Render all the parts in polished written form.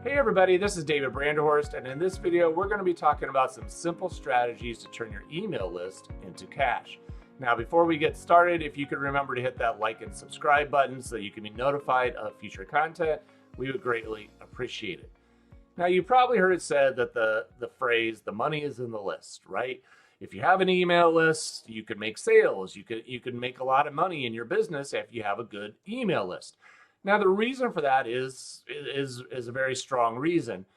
Hey everybody, this is David Branderhorst, and in this video we're going to be talking about some simple strategies to turn your email list into cash. Now before we get started, if you could remember to hit that like and subscribe button so that you can be notified of future content, we would greatly appreciate it. Now you probably heard it said that the phrase, the money is in the list, right? If you have an email list, you can make sales, you can make a lot of money in your business if you have a good email list. Now, the reason for that is a very strong reason.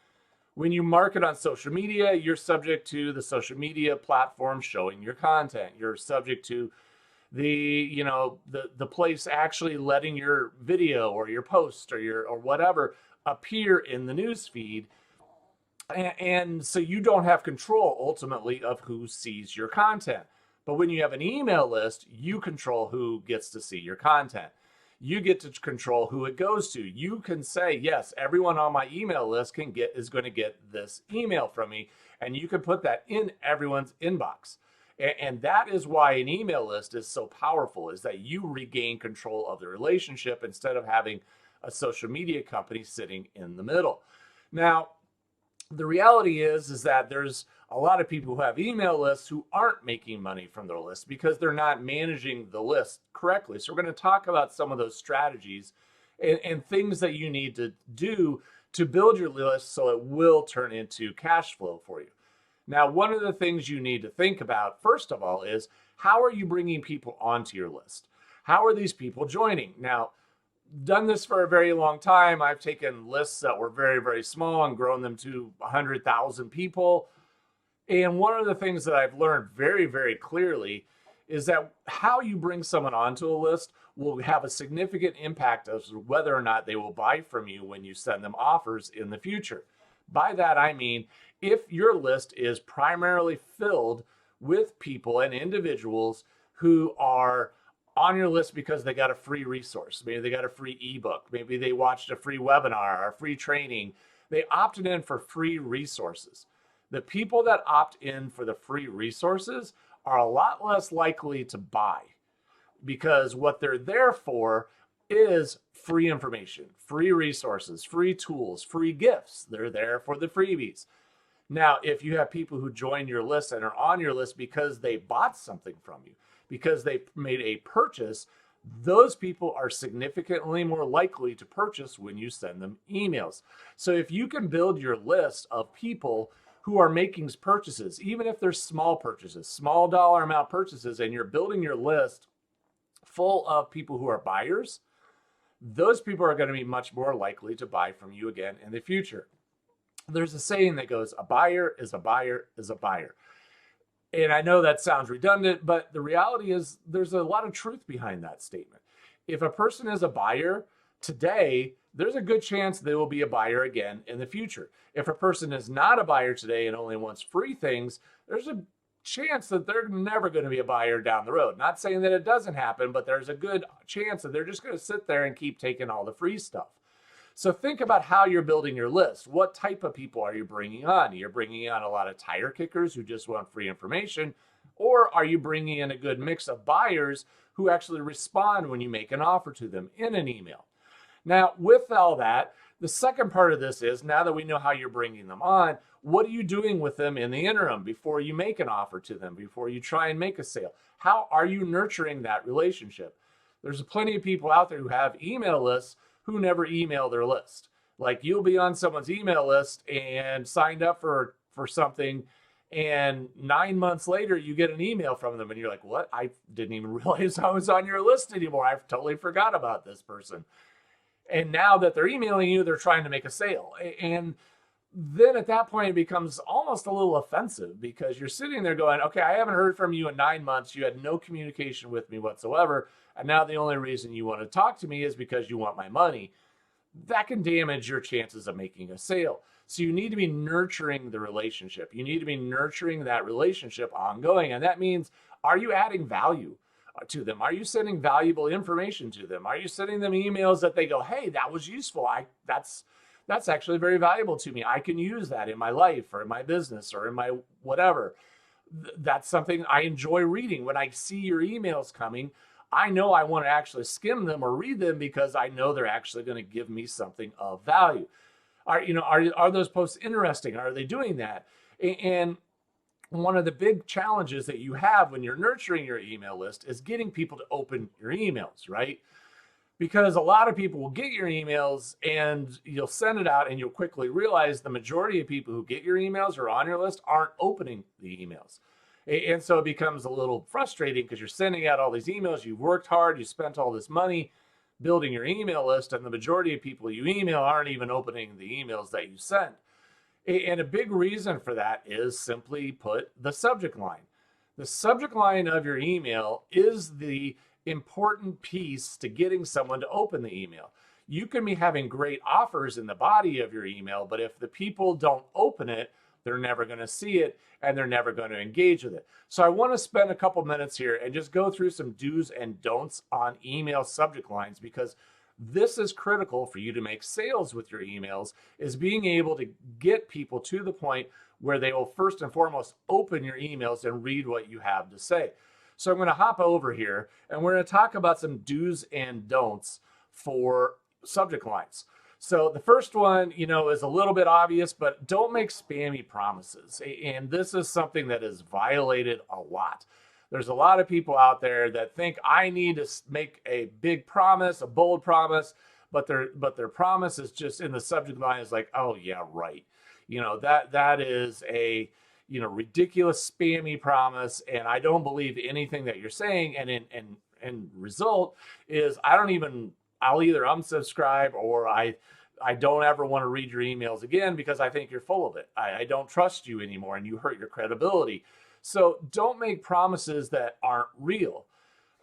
When you market on social media, you're subject to the social media platform showing your content. You're subject to the place actually letting your video or your post or whatever appear in the news feed. And so you don't have control ultimately of who sees your content. But when you have an email list, you control who gets to see your content. You get to control who it goes to. You can say, yes, everyone on my email list is going to get this email from me. And you can put that in everyone's inbox. And that is why an email list is so powerful, is that you regain control of the relationship instead of having a social media company sitting in the middle. Now, the reality is that there's a lot of people who have email lists who aren't making money from their list because they're not managing the list correctly. So we're going to talk about some of those strategies and things that you need to do to build your list so it will turn into cash flow for you. Now, one of the things you need to think about, first of all, is how are you bringing people onto your list? How are these people joining? Now, done this for a very long time. I've taken lists that were very, very small and grown them to 100,000 people. And one of the things that I've learned very, very clearly is that how you bring someone onto a list will have a significant impact as to whether or not they will buy from you when you send them offers in the future. By that, I mean, if your list is primarily filled with people and individuals who are on your list because they got a free resource, maybe they got a free ebook, maybe they watched a free webinar or free training, they opted in for free resources. The people that opt in for the free resources are a lot less likely to buy because what they're there for is free information, free resources, free tools, free gifts. They're there for the freebies. Now, if you have people who join your list and are on your list because they bought something from you, because they made a purchase, those people are significantly more likely to purchase when you send them emails. So if you can build your list of people who are making purchases, even if they're small purchases, small dollar amount purchases, and you're building your list full of people who are buyers, those people are going to be much more likely to buy from you again in the future. There's a saying that goes, a buyer is a buyer is a buyer. And I know that sounds redundant, but the reality is there's a lot of truth behind that statement. If a person is a buyer today, there's a good chance they will be a buyer again in the future. If a person is not a buyer today and only wants free things, there's a chance that they're never going to be a buyer down the road. Not saying that it doesn't happen, but there's a good chance that they're just going to sit there and keep taking all the free stuff. So think about how you're building your list. What type of people are you bringing on? You're bringing on a lot of tire kickers who just want free information, or are you bringing in a good mix of buyers who actually respond when you make an offer to them in an email? Now, with all that, the second part of this is, now that we know how you're bringing them on, what are you doing with them in the interim before you make an offer to them, before you try and make a sale? How are you nurturing that relationship? There's plenty of people out there who have email lists who never email their list. Like, you'll be on someone's email list and signed up for something, and 9 months later you get an email from them and you're like, what? I didn't even realize I was on your list anymore. I've totally forgot about this person. And now that they're emailing you, they're trying to make a sale. And then at that point, it becomes almost a little offensive because you're sitting there going, okay, I haven't heard from you in 9 months. You had no communication with me whatsoever. And now the only reason you want to talk to me is because you want my money. That can damage your chances of making a sale. So you need to be nurturing the relationship. You need to be nurturing that relationship ongoing. And that means, are you adding value to them? Are you sending valuable information to them? Are you sending them emails that they go, hey, that was useful. That's actually very valuable to me. I can use that in my life or in my business or in my whatever. That's something I enjoy reading. When I see your emails coming, I know I want to actually skim them or read them because I know they're actually going to give me something of value. Are those posts interesting? Are they doing that? And one of the big challenges that you have when you're nurturing your email list is getting people to open your emails, right? Because a lot of people will get your emails and you'll send it out and you'll quickly realize the majority of people who get your emails or on your list aren't opening the emails. And so it becomes a little frustrating because you're sending out all these emails, you've worked hard, you spent all this money building your email list, and the majority of people you email aren't even opening the emails that you send. And a big reason for that is, simply put, the subject line. The subject line of your email is the important piece to getting someone to open the email. You can be having great offers in the body of your email, but if the people don't open it, they're never going to see it and they're never going to engage with it. So I want to spend a couple minutes here and just go through some do's and don'ts on email subject lines, because this is critical for you to make sales with your emails, is being able to get people to the point where they will first and foremost open your emails and read what you have to say. So I'm going to hop over here and we're going to talk about some do's and don'ts for subject lines. So the first one, is a little bit obvious, but don't make spammy promises. And this is something that is violated a lot. There's a lot of people out there that think I need to make a big promise, a bold promise, but their promise is just in the subject line is like, oh yeah, right. That is a ridiculous spammy promise, and I don't believe anything that you're saying. And result is I'll either unsubscribe or I don't ever want to read your emails again because I think you're full of it. I don't trust you anymore and you hurt your credibility. So don't make promises that aren't real.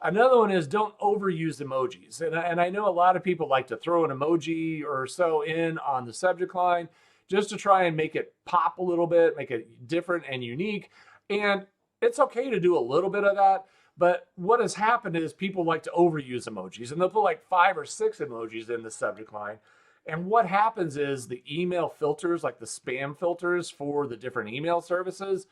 Another one is don't overuse emojis. And I know a lot of people like to throw an emoji or so in on the subject line just to try and make it pop a little bit, make it different and unique. And it's okay to do a little bit of that. But what has happened is people like to overuse emojis, and they'll put like 5 or 6 emojis in the subject line. And what happens is the email filters, like the spam filters for the different email services,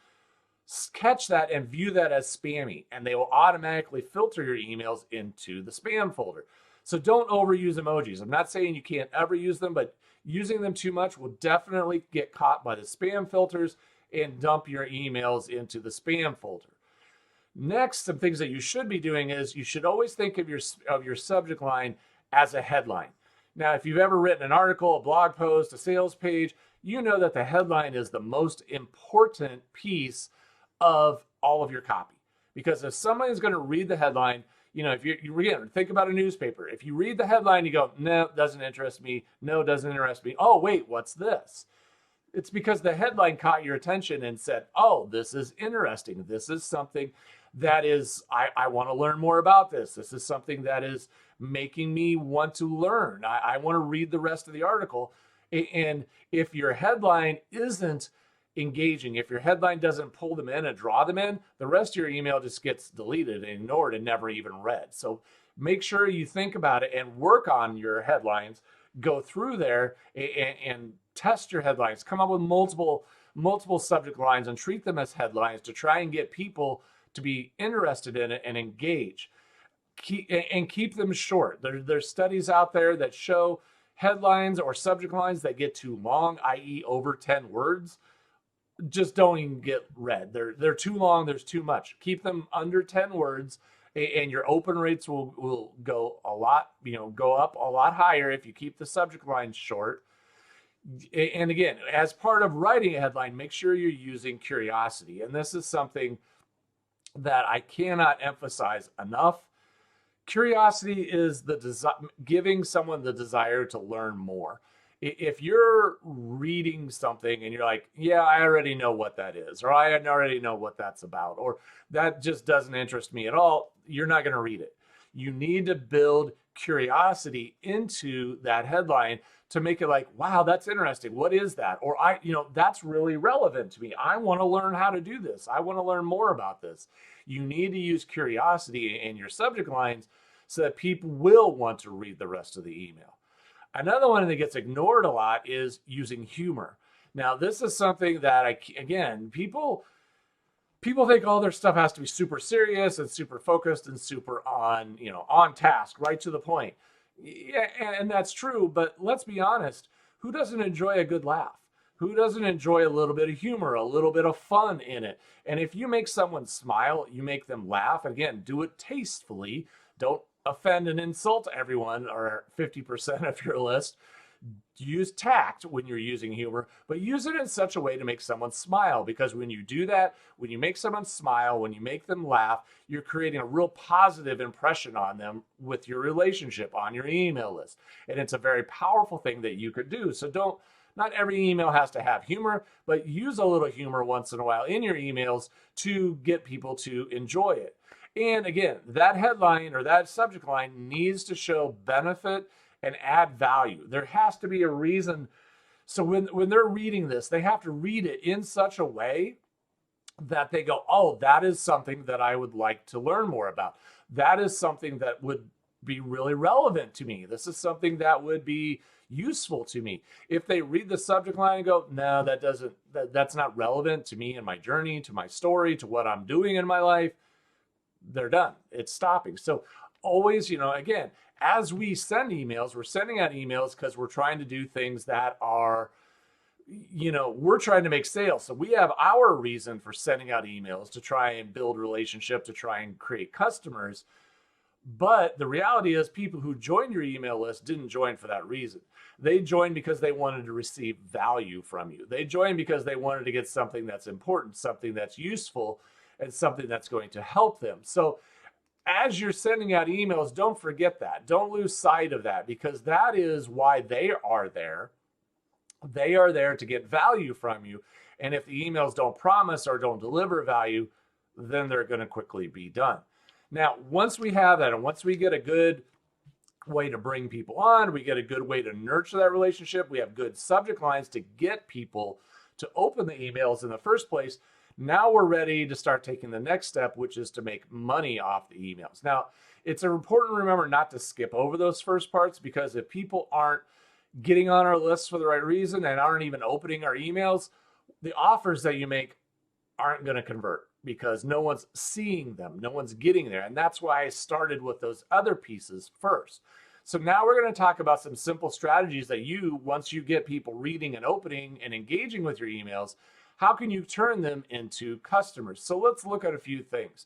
catch that and view that as spammy, and they will automatically filter your emails into the spam folder. So don't overuse emojis. I'm not saying you can't ever use them, but using them too much will definitely get caught by the spam filters and dump your emails into the spam folder. Next, some things that you should be doing is you should always think of your subject line as a headline. Now, if you've ever written an article, a blog post, a sales page, you know that the headline is the most important piece of all of your copy. Because if somebody's going to read the headline, if you think about a newspaper. If you read the headline, you go, no, doesn't interest me. No, doesn't interest me. Oh, wait, what's this? It's because the headline caught your attention and said, oh, this is interesting. This is something that is, I want to learn more about this. This is something that is making me want to learn. I want to read the rest of the article. And if your headline isn't engaging, if your headline doesn't pull them in and draw them in, the rest of your email just gets deleted and ignored and never even read. So make sure you think about it and work on your headlines. Go through there and test your headlines. Come up with multiple subject lines and treat them as headlines to try and get people to be interested in it and engage. Keep them short. There's studies out there that show headlines or subject lines that get too long, i.e. over 10 words, just don't even get read. They're too long. There's too much. Keep them under 10 words, and your open rates will go up a lot higher if you keep the subject line short. And again, as part of writing a headline, make sure you're using curiosity. And this is something that I cannot emphasize enough. Curiosity is giving someone the desire to learn more. If you're reading something and you're like, yeah, I already know what that is, or I already know what that's about, or that just doesn't interest me at all, you're not going to read it. You need to build curiosity into that headline to make it like, wow, that's interesting. What is that? Or that's really relevant to me. I want to learn how to do this. I want to learn more about this. You need to use curiosity in your subject lines so that people will want to read the rest of the email. Another one that gets ignored a lot is using humor. Now, this is something that people think all their stuff has to be super serious and super focused and super on task, right to the point. Yeah, and that's true, but let's be honest. Who doesn't enjoy a good laugh? Who doesn't enjoy a little bit of humor, a little bit of fun in it? And if you make someone smile, you make them laugh. Again, do it tastefully. Don't offend and insult everyone or 50% of your list. Use tact when you're using humor, but use it in such a way to make someone smile, because when you do that, when you make someone smile, when you make them laugh, you're creating a real positive impression on them with your relationship on your email list. And it's a very powerful thing that you could do. So not every email has to have humor, but use a little humor once in a while in your emails to get people to enjoy it. And again, that headline or that subject line needs to show benefit and add value. There has to be a reason. So when they're reading this, they have to read it in such a way that they go, oh, that is something that I would like to learn more about. That is something that would be really relevant to me. This is something that would be useful to me. If they read the subject line and go, no, that's not relevant to me and my journey, to my story, to what I'm doing in my life, they're done. It's stopping. So always, again, as we send emails, we're sending out emails because we're trying to do things that are, we're trying to make sales. So we have our reason for sending out emails to try and build relationship, to try and create customers. But the reality is people who join your email list didn't join for that reason. They joined because they wanted to receive value from you. They joined because they wanted to get something that's important, something that's useful, and something that's going to help them. So as you're sending out emails, don't forget that. Don't lose sight of that, because that is why they are there. They are there to get value from you. And if the emails don't promise or don't deliver value, then they're going to quickly be done. Now, once we have that, and once we get a good way to bring people on, we get a good way to nurture that relationship, we have good subject lines to get people to open the emails in the first place, now we're ready to start taking the next step, which is to make money off the emails. Now, it's important to remember not to skip over those first parts, because if people aren't getting on our list for the right reason and aren't even opening our emails, the offers that you make aren't going to convert, because no one's seeing them, no one's getting there. And that's why I started with those other pieces first. So now we're going to talk about some simple strategies that once you get people reading and opening and engaging with your emails, how can you turn them into customers? So let's look at a few things.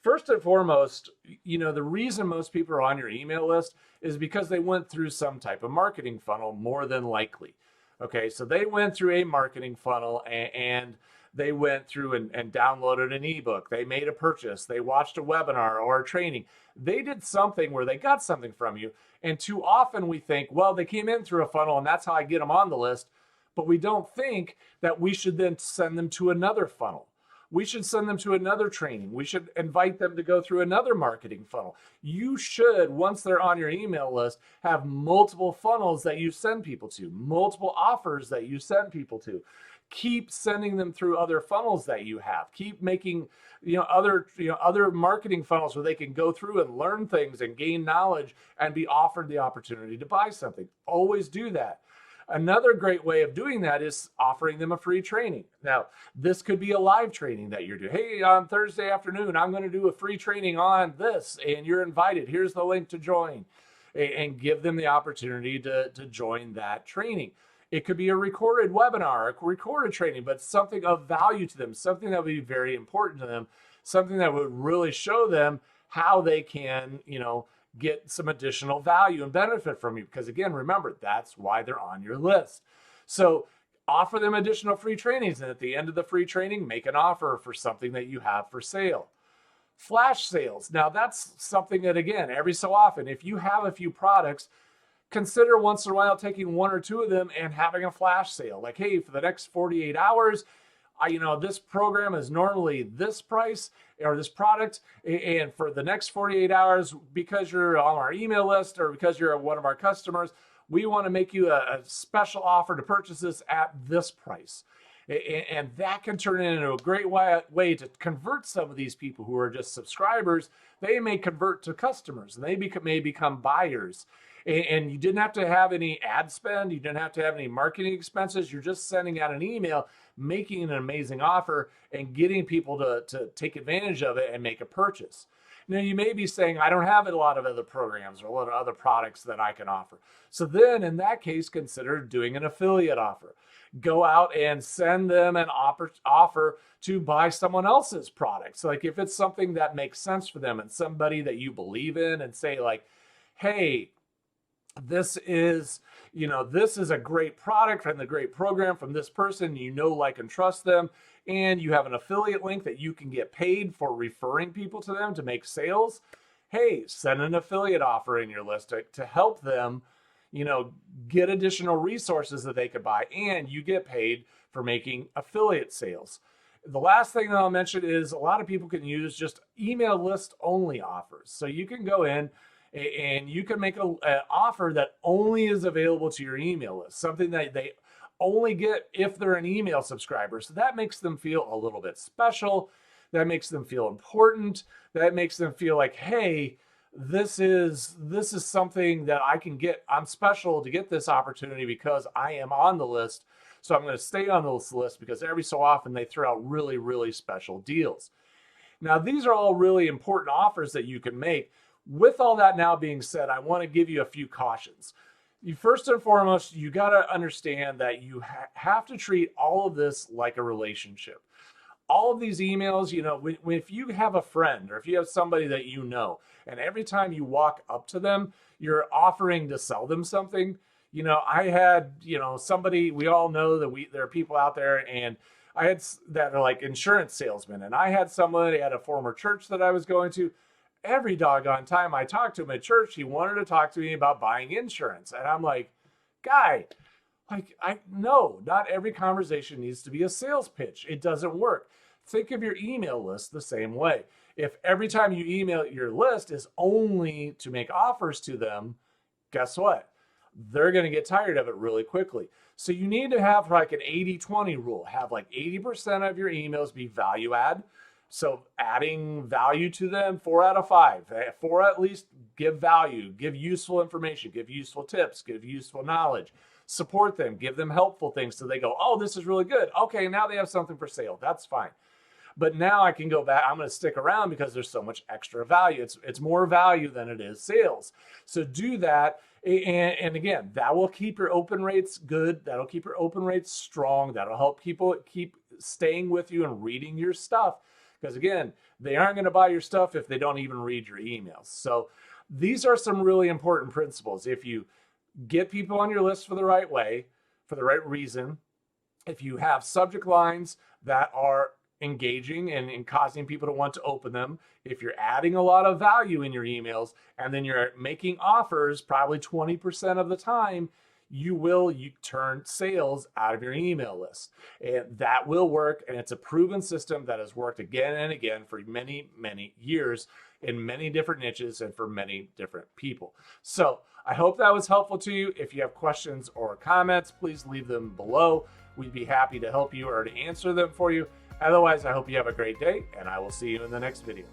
First and foremost, the reason most people are on your email list is because they went through some type of marketing funnel, more than likely. Okay, so they went through a marketing funnel and they went through and downloaded an ebook. They made a purchase. They watched a webinar or a training. They did something where they got something from you. And too often we think, well, they came in through a funnel and that's how I get them on the list. But we don't think that we should then send them to another funnel. We should send them to another training. We should invite them to go through another marketing funnel. You should, once they're on your email list, have multiple funnels that you send people to, multiple offers that you send people to. Keep sending them through other funnels that you have. Keep making other marketing funnels where they can go through and learn things and gain knowledge and be offered the opportunity to buy something. Always do that. Another great way of doing that is offering them a free training. Now, this could be a live training that you're doing. Hey, on Thursday afternoon, I'm going to do a free training on this, and you're invited. Here's the link to join, and give them the opportunity to join that training. It could be a recorded webinar, a recorded training, but something of value to them, something that would be very important to them, something that would really show them how they can, get some additional value and benefit from you. Because again, remember, that's why they're on your list. So offer them additional free trainings. And at the end of the free training, make an offer for something that you have for sale. Flash sales. Now that's something that, again, every so often, if you have a few products, consider once in a while taking one or two of them and having a flash sale. Like, hey, for the next 48 hours, this program is normally this price or this product, and for the next 48 hours, because you're on our email list or because you're one of our customers, we want to make you a special offer to purchase this at this price. And that can turn into a great way to convert some of these people who are just subscribers. They may convert to customers, and they may become buyers. And you didn't have to have any ad spend. You didn't have to have any marketing expenses. You're just sending out an email, making an amazing offer, and getting people to take advantage of it and make a purchase. Now, you may be saying, I don't have a lot of other programs or a lot of other products that I can offer. So then in that case, consider doing an affiliate offer. Go out and send them an offer to buy someone else's products. Like if it's something that makes sense for them and somebody that you believe in, and say like, hey, this is a great product and a great program from this person, like and trust them, and you have an affiliate link that you can get paid for referring people to them to make sales. Hey, send an affiliate offer in your list to help them, get additional resources that they could buy, and you get paid for making affiliate sales. The last thing that I'll mention is a lot of people can use just email list only offers. So you can go in and you can make an offer that only is available to your email list, something that they only get if they're an email subscriber. So that makes them feel a little bit special. That makes them feel important. That makes them feel like, hey, this is something that I can get. I'm special to get this opportunity because I am on the list. So I'm going to stay on this list because every so often they throw out really, really special deals. Now, these are all really important offers that you can make. With all that now being said, I want to give you a few cautions. First and foremost, you got to understand that you have to treat all of this like a relationship. All of these emails, if you have a friend or if you have somebody that and every time you walk up to them, you're offering to sell them something. I had, somebody, we all know that there are people out there, and I had that are like insurance salesmen. And I had somebody at a former church that I was going to. Every doggone time I talked to him at church, he wanted to talk to me about buying insurance. And I'm like, guy, no, not every conversation needs to be a sales pitch. It doesn't work. Think of your email list the same way. If every time you email your list is only to make offers to them, guess what? They're going to get tired of it really quickly. So you need to have like an 80-20 rule. Have like 80% of your emails be value add. So adding value to them, 4 out of 5. 4 at least give value, give useful information, give useful tips, give useful knowledge, support them, give them helpful things so they go, oh, this is really good. Okay, now they have something for sale. That's fine. But now I can go back. I'm going to stick around because there's so much extra value. It's more value than it is sales. So do that. And again, that will keep your open rates good. That'll keep your open rates strong. That'll help people keep staying with you and reading your stuff. Because again, they aren't going to buy your stuff if they don't even read your emails. So these are some really important principles. If you get people on your list for the right way, for the right reason, if you have subject lines that are engaging and causing people to want to open them, if you're adding a lot of value in your emails, and then you're making offers probably 20% of the time, you turn sales out of your email list. And that will work. And it's a proven system that has worked again and again for many, many years in many different niches and for many different people. So I hope that was helpful to you. If you have questions or comments, please leave them below. We'd be happy to help you or to answer them for you. Otherwise, I hope you have a great day, and I will see you in the next video.